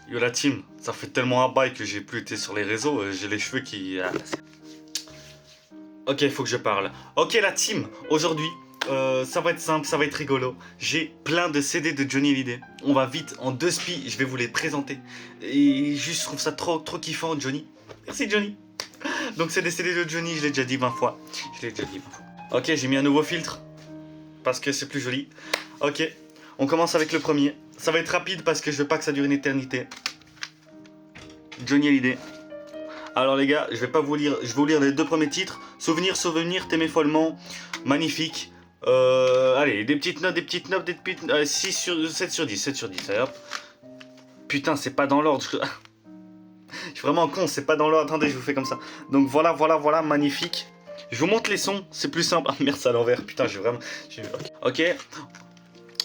Yo la team, ça fait tellement un bail que j'ai plus été sur les réseaux, j'ai les cheveux qui... Ok, il faut que je parle. Ok la team, aujourd'hui, ça va être simple, ça va être rigolo. J'ai plein de CD de Johnny Hallyday. On va vite, en 2 spies, je vais vous les présenter. Et juste, je trouve ça trop kiffant, Johnny. Merci Johnny. Donc c'est des CD de Johnny, je l'ai déjà dit 20 fois. Je l'ai déjà dit 20 fois. Ok, j'ai mis un nouveau filtre, parce que c'est plus joli. Ok, on commence avec le premier. Ça va être rapide parce que je veux pas que ça dure une éternité. Johnny Hallyday. Alors les gars, je vais pas vous lire, je vais vous lire les 2 premiers titres. Souvenir, souvenir, t'aimais follement, magnifique. Allez, des petites notes, 6 sur 7 sur 10, 7 sur 10, allez, hop. Putain, c'est pas dans l'ordre. Je suis vraiment con, c'est pas dans l'ordre. Attendez, je vous fais comme ça. Donc voilà, magnifique. Je vous montre les sons, c'est plus simple. Ah merde, c'est à l'envers. Putain, j'ai vraiment... Ok.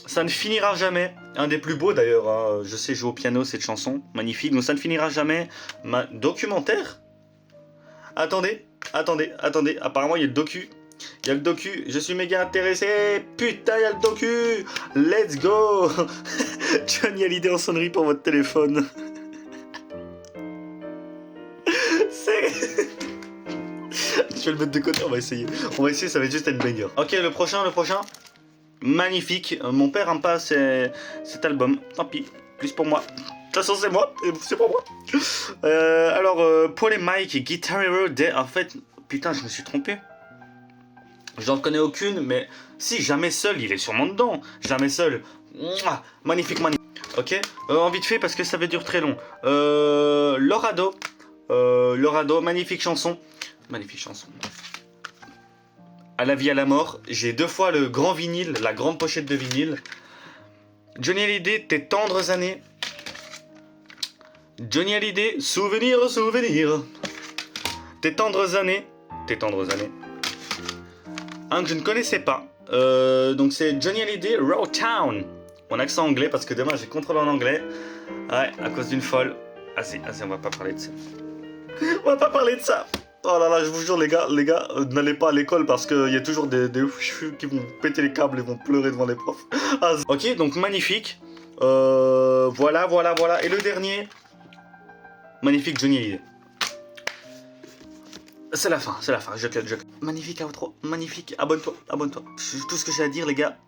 Ça ne finira jamais. Un des plus beaux d'ailleurs. Hein. Je sais jouer au piano cette chanson. Magnifique. Donc ça ne finira jamais. Documentaire. Attendez. Apparemment il y a le docu. Il y a le docu. Je suis méga intéressé. Putain, il y a le docu. Let's go. Johnny Hallyday en sonnerie pour votre téléphone. C'est... Je vais le mettre de côté. On va essayer, ça va être juste une banger. Ok, le prochain. Magnifique. Mon père aime pas cet album. Tant pis. Plus pour moi. De toute façon, c'est moi. C'est pour moi. Paul et Mike, Guitar Hero. En fait, putain, je me suis trompé. J'en connais aucune, mais si, Jamais Seul, il est sûrement dedans. Jamais Seul. Mouah, magnifique. Ok. En vite fait, parce que ça va durer très long. Lorado. Magnifique chanson. À la vie, à la mort. J'ai 2 fois le grand vinyle, la grande pochette de vinyle. Johnny Hallyday, Tes tendres années. Johnny Hallyday, Souvenir. Tes tendres années. Un que je ne connaissais pas. Donc c'est Johnny Hallyday, Road Town. Mon accent anglais, parce que demain j'ai contrôle en anglais. Ouais, à cause d'une folle. Ah si, on va pas parler de ça. Oh là là, je vous jure les gars, n'allez pas à l'école parce qu'il y a toujours des qui vont péter les câbles et vont pleurer devant les profs. Ah, ok, donc magnifique. Voilà. Et le dernier, magnifique Johnny Hallyday. C'est la fin, je cut. Magnifique outro, magnifique, abonne-toi. Tout ce que j'ai à dire les gars.